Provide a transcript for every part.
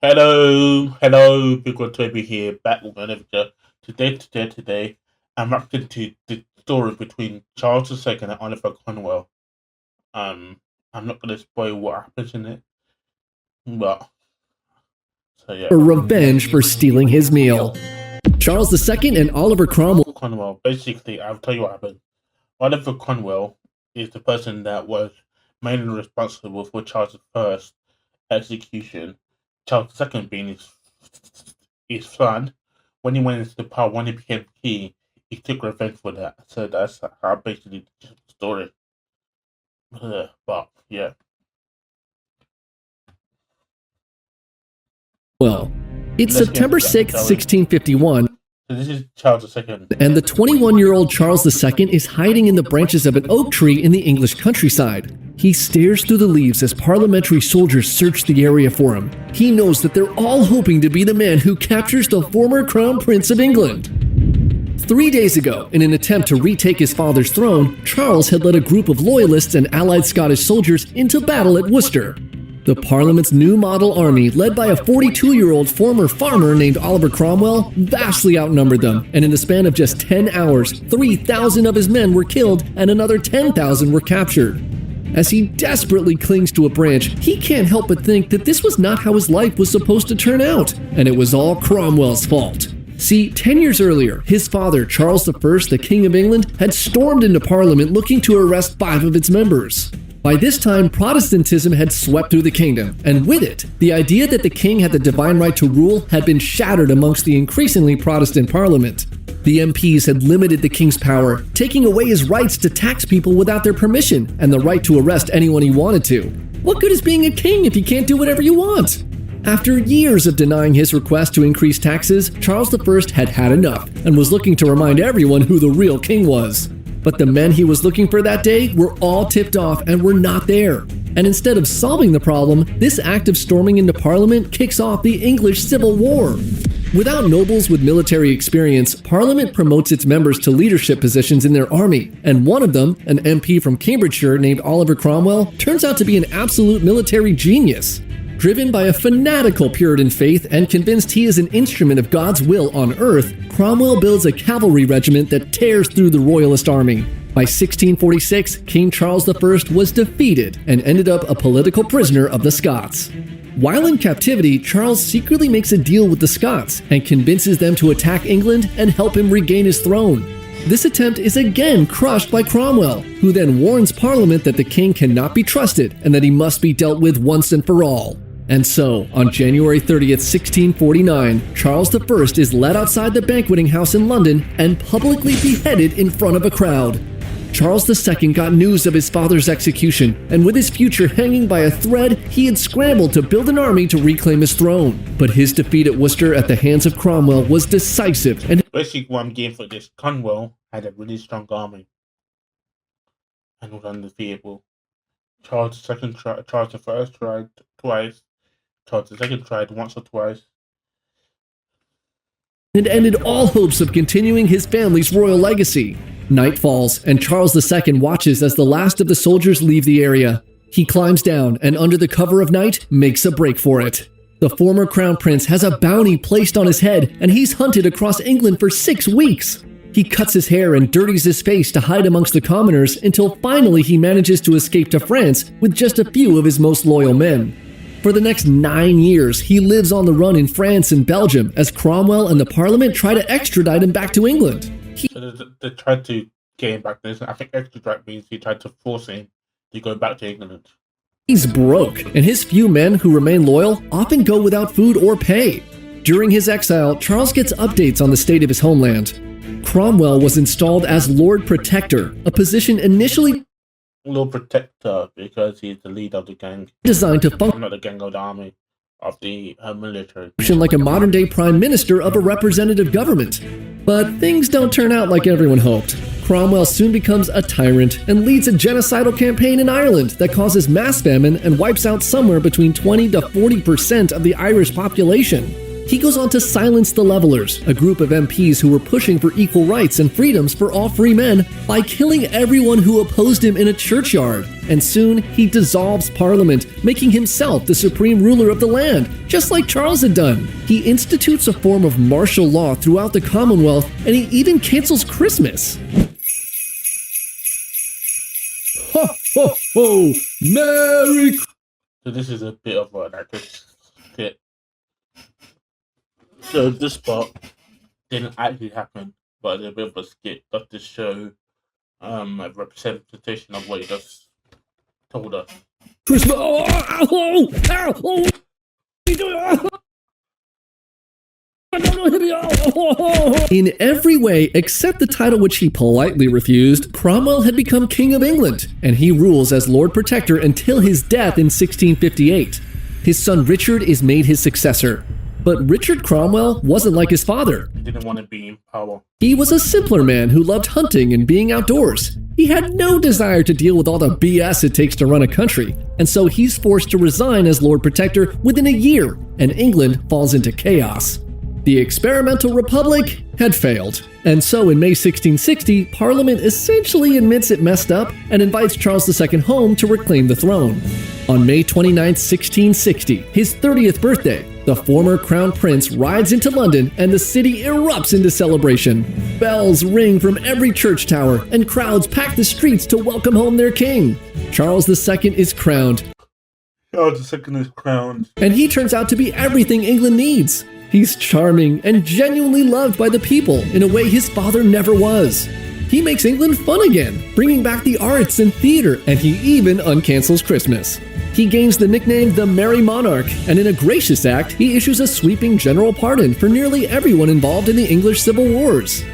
Hello, people. Toby here, back with another video. Today, I'm reacting to the story between Charles II and Oliver Cromwell. I'm not going to spoil what happens in it, but yeah. Revenge for stealing his meal. Charles II and Oliver Cromwell. Basically, I'll tell you what happened. Oliver Cromwell is the person that was mainly responsible for Charles I's execution. Charles II being his son. When he went into the power, when he became king, he took revenge for that. So that's how basically the story. But yeah. Well, it's September 6th, 1651. So this is Charles II. And the 21-year-old Charles II is hiding in the branches of an oak tree in the English countryside. He stares through the leaves as parliamentary soldiers search the area for him. He knows that they're all hoping to be the man who captures the former Crown Prince of England. 3 days ago, in an attempt to retake his father's throne, Charles had led a group of loyalists and allied Scottish soldiers into battle at Worcester. The Parliament's new model army, led by a 42-year-old former farmer named Oliver Cromwell, vastly outnumbered them, and in the span of just 10 hours, 3,000 of his men were killed and another 10,000 were captured. As he desperately clings to a branch, he can't help but think that this was not how his life was supposed to turn out, and it was all Cromwell's fault. See, 10 years earlier, his father, Charles I, the King of England, had stormed into Parliament looking to arrest 5 of its members. By this time, Protestantism had swept through the kingdom, and with it, the idea that the king had the divine right to rule had been shattered amongst the increasingly Protestant parliament. The MPs had limited the king's power, taking away his rights to tax people without their permission, and the right to arrest anyone he wanted to. What good is being a king if you can't do whatever you want? After years of denying his request to increase taxes, Charles I had had enough, and was looking to remind everyone who the real king was. But the men he was looking for that day were all tipped off and were not there. And instead of solving the problem, this act of storming into Parliament kicks off the English Civil War. Without nobles with military experience, Parliament promotes its members to leadership positions in their army, and one of them, an MP from Cambridgeshire named Oliver Cromwell, turns out to be an absolute military genius. Driven by a fanatical Puritan faith and convinced he is an instrument of God's will on earth, Cromwell builds a cavalry regiment that tears through the royalist army. By 1646, King Charles I was defeated and ended up a political prisoner of the Scots. While in captivity, Charles secretly makes a deal with the Scots and convinces them to attack England and help him regain his throne. This attempt is again crushed by Cromwell, who then warns Parliament that the king cannot be trusted and that he must be dealt with once and for all. And so, on January 30th, 1649, Charles I is led outside the banqueting house in London and publicly beheaded in front of a crowd. Charles II got news of his father's execution, and with his future hanging by a thread, he had scrambled to build an army to reclaim his throne. But his defeat at Worcester at the hands of Cromwell was decisive, and basically what I'm getting for this, Cromwell had a really strong army and was undefeatable. Charles I tried twice. Charles II tried once or twice. It ended all hopes of continuing his family's royal legacy. Night falls, and Charles II watches as the last of the soldiers leave the area. He climbs down, and under the cover of night, makes a break for it. The former crown prince has a bounty placed on his head, and he's hunted across England for 6 weeks. He cuts his hair and dirties his face to hide amongst the commoners until finally he manages to escape to France with just a few of his most loyal men. For the next 9 years, he lives on the run in France and Belgium as Cromwell and the Parliament try to extradite him back to England. So they tried to get him back. I think extradite means he tried to force him to go back to England. He's broke, and his few men who remain loyal often go without food or pay. During his exile, Charles gets updates on the state of his homeland. Cromwell was installed as Lord Protector, a position initially Lord Protector because he's the leader of the gang. Designed to function not the gang of the army, of the military. Like a modern-day prime minister of a representative government. But things don't turn out like everyone hoped. Cromwell soon becomes a tyrant and leads a genocidal campaign in Ireland that causes mass famine and wipes out somewhere between 20 to 40% of the Irish population. He goes on to silence the Levelers, a group of MPs who were pushing for equal rights and freedoms for all free men, by killing everyone who opposed him in a churchyard. And soon, he dissolves Parliament, making himself the supreme ruler of the land, just like Charles had done. He institutes a form of martial law throughout the Commonwealth, and he even cancels Christmas. Ho, ho, ho! Merry So this is a bit of a skit. So this part didn't actually happen, but it's a bit of a skit just to show a representation of what he just told us. Christmas! In every way except the title which he politely refused, Cromwell had become King of England, and he rules as Lord Protector until his death in 1658. His son Richard is made his successor. But Richard Cromwell wasn't like his father. He didn't want to be in power. He was a simpler man who loved hunting and being outdoors. He had no desire to deal with all the BS it takes to run a country, and so he's forced to resign as Lord Protector within a year, and England falls into chaos. The experimental republic had failed, and so in May 1660, Parliament essentially admits it messed up and invites Charles II home to reclaim the throne. On May 29, 1660, his 30th birthday, the former crown prince rides into London and the city erupts into celebration. Bells ring from every church tower and crowds pack the streets to welcome home their king. Charles II is crowned. Charles II is crowned. And he turns out to be everything England needs. He's charming and genuinely loved by the people in a way his father never was. He makes England fun again, bringing back the arts and theater, and he even uncancels Christmas. He gains the nickname the Merry Monarch, and in a gracious act, he issues a sweeping general pardon for nearly everyone involved in the English Civil Wars.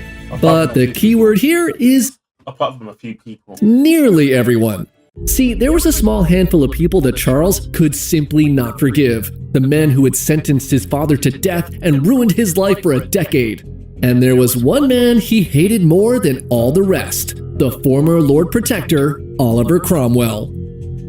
But the key word here is apart from a few people. Nearly everyone. See, there was a small handful of people that Charles could simply not forgive. The men who had sentenced his father to death and ruined his life for a decade. And there was one man he hated more than all the rest, the former Lord Protector, Oliver Cromwell.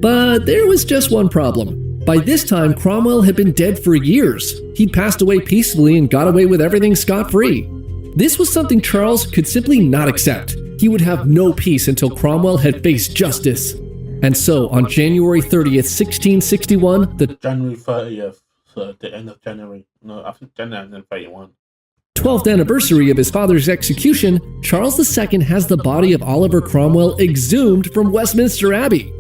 But there was just one problem. By this time, Cromwell had been dead for years. He'd passed away peacefully and got away with everything scot-free. This was something Charles could simply not accept. He would have no peace until Cromwell had faced justice. And so, on January 30th, 1661, the January 30th, so the end of January. No, I think January 31. 12th anniversary of his father's execution, Charles II has the body of Oliver Cromwell exhumed from Westminster Abbey.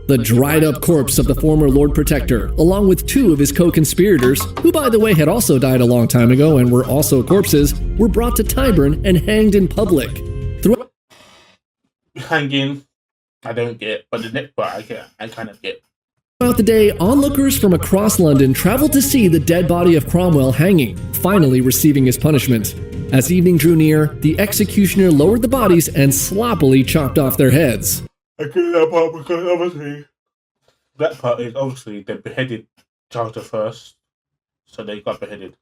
The dried-up corpse of the former Lord Protector, along with two of his co-conspirators, who by the way had also died a long time ago and were also corpses, were brought to Tyburn and hanged in public. Hanging, I don't get, but the next part I kind of get. Throughout the day, onlookers from across London traveled to see the dead body of Cromwell hanging, finally receiving his punishment. As evening drew near, the executioner lowered the bodies and sloppily chopped off their heads. I get that part because obviously that part is obviously they beheaded Charles I, so they got beheaded.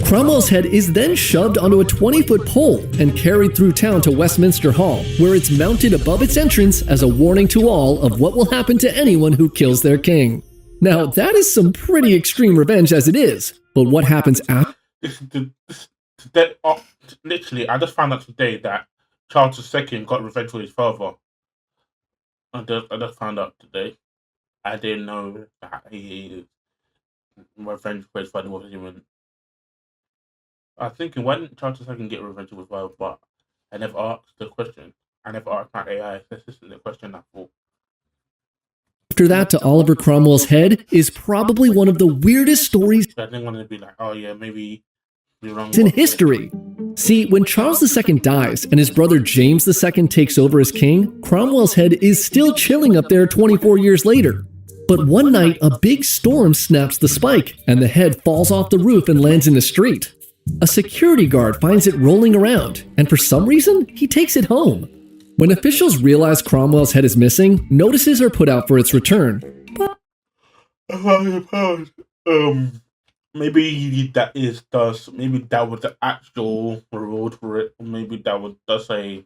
Cromwell's head is then shoved onto a 20-foot pole and carried through town to Westminster Hall, where it's mounted above its entrance as a warning to all of what will happen to anyone who kills their king. Now, that is some pretty extreme revenge as it is, but what happens after? Literally, I just found out today that Charles II got revenge for his father. I just found out today. I didn't know that he revenge for his father was even. I was thinking, why didn't Charles II get revenge for his father? But I never asked the question. I never asked my AI assistant the question. I thought. After that to Oliver Cromwell's head is probably one of the weirdest stories I didn't want to be like, oh yeah, maybe you're wrong. in history. See, when Charles II dies and his brother James II takes over as king, Cromwell's head is still chilling up there 24 years later. But one night, a big storm snaps the spike, and the head falls off the roof and lands in the street. A security guard finds it rolling around, and for some reason, he takes it home. When officials realize Cromwell's head is missing, notices are put out for its return. But maybe that was the actual reward for it. Maybe that was just a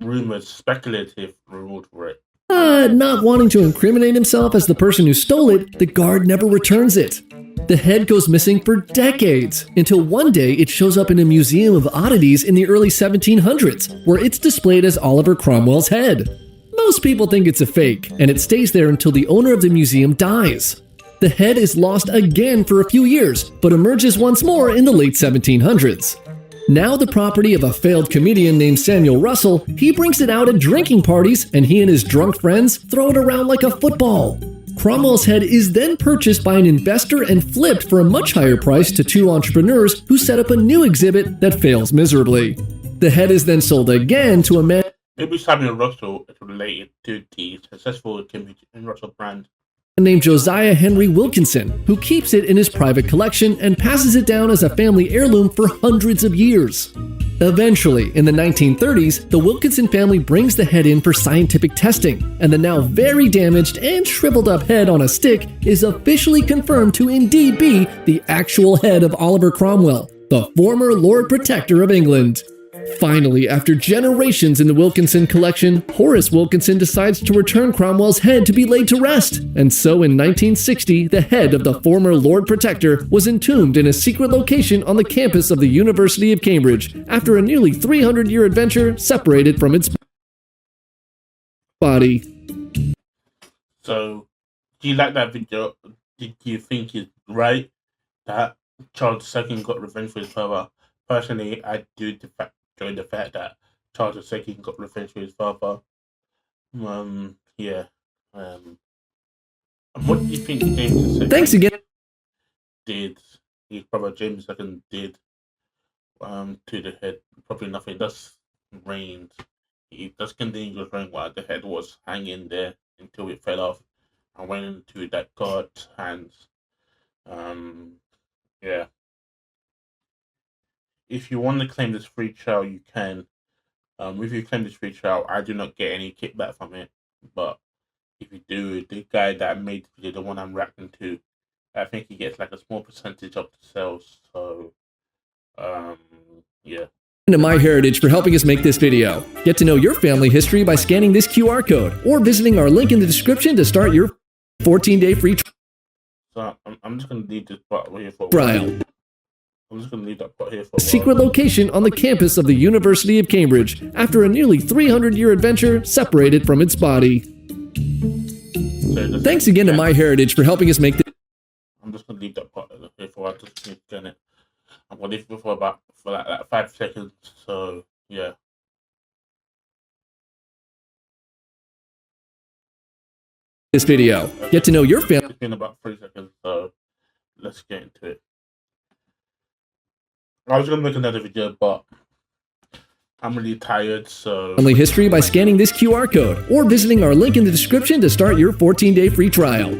rumored, speculative reward for it. Not wanting to incriminate himself as the person who stole it, the guard never returns it. The head goes missing for decades, until one day it shows up in a museum of oddities in the early 1700s, where it's displayed as Oliver Cromwell's head. Most people think it's a fake, and it stays there until the owner of the museum dies. The head is lost again for a few years, but emerges once more in the late 1700s. Now the property of a failed comedian named Samuel Russell, he brings it out at drinking parties, and he and his drunk friends throw it around like a football. Cromwell's head is then purchased by an investor and flipped for a much higher price to two entrepreneurs who set up a new exhibit that fails miserably. The head is then sold again to a man Maybe Samuel Russell is related to the successful Kim and Russell brand. named Josiah Henry Wilkinson, who keeps it in his private collection and passes it down as a family heirloom for hundreds of years. Eventually, in the 1930s, the Wilkinson family brings the head in for scientific testing, and the now very damaged and shriveled up head on a stick is officially confirmed to indeed be the actual head of Oliver Cromwell, the former Lord Protector of England. Finally, after generations in the Wilkinson collection, Horace Wilkinson decides to return Cromwell's head to be laid to rest, and so in 1960, the head of the former Lord Protector was entombed in a secret location on the campus of the University of Cambridge after a nearly 300-year adventure separated from its body. So, do you like that video? Did you think it's right that Charles II got revenge for his father? Personally, I do enjoy the fact that Charles II got revenge for his father. Yeah. What do you think James II Thanks again. did? His brother James II did to the head? Probably nothing. That's reigned. He does continue to reign while the head was hanging there until it fell off and went into that god's hands. Yeah. If you want to claim this free trial, you can. If you claim this free trial, I do not get any kickback from it. But if you do, the guy that made the video, the one I'm reacting to, I think he gets like a small percentage of the sales. So, yeah. To MyHeritage for helping us make this video. Get to know your family history by scanning this QR code or visiting our link in the description to start your 14-day free So I'm just gonna leave this part here for a trial. while. I'm just gonna leave that part here for a while. Secret location on the campus of the University of Cambridge after a nearly 300-year adventure separated from its body. So Thanks again to MyHeritage for helping us make this I'm just gonna leave that part here for a while. Just keep getting it. I'm gonna leave it for like 5 seconds. So yeah. video. Get to know your family. It's been about 3 seconds, so let's get into it. I was gonna make another video, but I'm really tired, so Family history by scanning this QR code or visiting our link in the description to start your 14-day free trial.